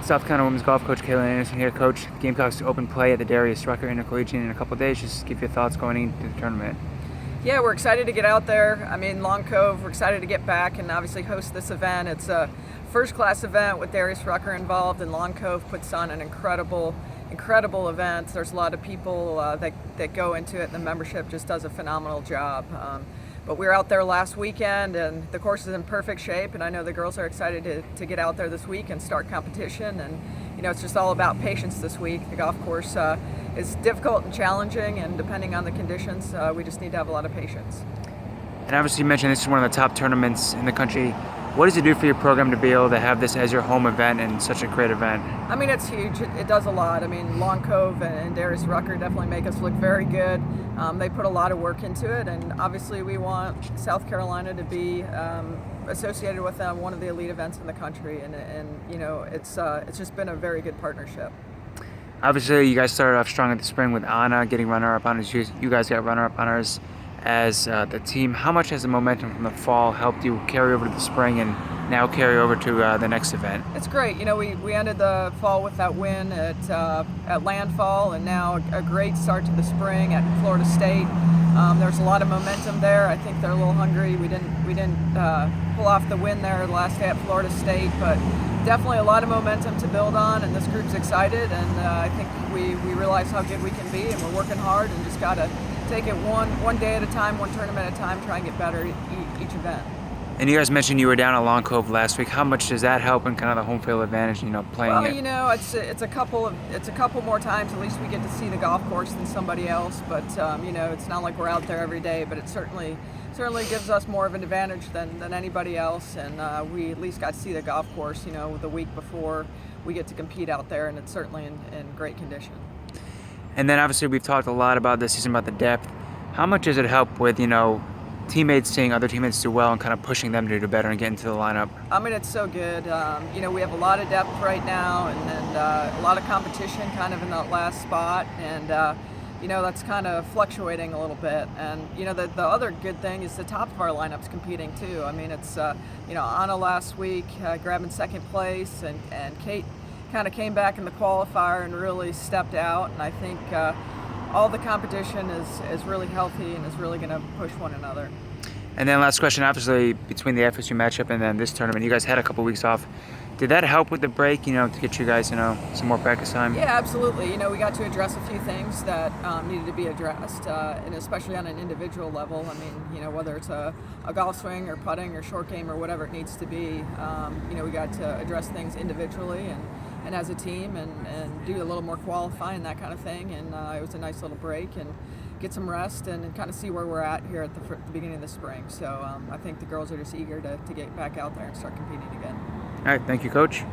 South Carolina women's golf coach Kalen Anderson here. Coach, Gamecocks open play at the Darius Rucker Intercollegiate in a couple of days. Just give your thoughts going into the tournament. Yeah, we're excited to get out there. I mean, Long Cove, we're excited to get back and obviously host this event. It's a first-class event with Darius Rucker involved, and Long Cove puts on an incredible event. There's a lot of people that go into it, and the membership just does a phenomenal job. But we were out there last weekend, and the course is in perfect shape, and I know the girls are excited to get out there this week and start competition. And it's just all about patience this week. The golf course is difficult and challenging, and depending on the conditions, we just need to have a lot of patience. And obviously you mentioned this is one of the top tournaments in the country. What does it do for your program to be able to have this as your home event and such a great event? I mean, it's huge. It does a lot. I mean, Long Cove and Darius Rucker definitely make us look very good. They put a lot of work into it, and obviously we want South Carolina to be associated with one of the elite events in the country, and it's just been a very good partnership. Obviously, you guys started off strong at the spring with Anna getting runner-up honors. You guys got runner-up honors as the team. How much has the momentum from the fall helped you carry over to the spring and now carry over to the next event? It's great. We ended the fall with that win at Landfall, and now a great start to the spring at Florida State. There's a lot of momentum there. I think they're a little hungry. We didn't pull off the win there the last day at Florida State, but definitely a lot of momentum to build on, and this group's excited, and I think we realize how good we can be, and we're working hard and just got to take it one day at a time, one tournament at a time, try and get better each event. And you guys mentioned you were down at Long Cove last week. How much does that help in kind of the home field advantage, playing it? Well, it's a couple more times. At least we get to see the golf course than somebody else. But it's not like we're out there every day. But it certainly gives us more of an advantage than anybody else. And we at least got to see the golf course, the week before we get to compete out there, and it's certainly in great condition. And then obviously we've talked a lot about this season about the depth. How much does it help with teammates seeing other teammates do well and kind of pushing them to do better and get into the lineup? I mean, it's so good. We have a lot of depth right now, and a lot of competition kind of in that last spot, and that's kind of fluctuating a little bit. And the other good thing is the top of our lineup's competing too. I mean, it's Anna last week grabbing second place, and Kate kind of came back in the qualifier and really stepped out, and I think all the competition is really healthy and is really going to push one another. And then last question, obviously between the FSU matchup and then this tournament, you guys had a couple weeks off. Did that help with the break, to get you guys, some more practice time? Yeah, absolutely. We got to address a few things that needed to be addressed, and especially on an individual level. I mean, whether it's a golf swing or putting or short game or whatever it needs to be, we got to address things individually and as a team and do a little more qualifying, that kind of thing. And it was a nice little break and get some rest and kind of see where we're at here at the beginning of the spring. So I think the girls are just eager to get back out there and start competing again. All right, thank you, Coach.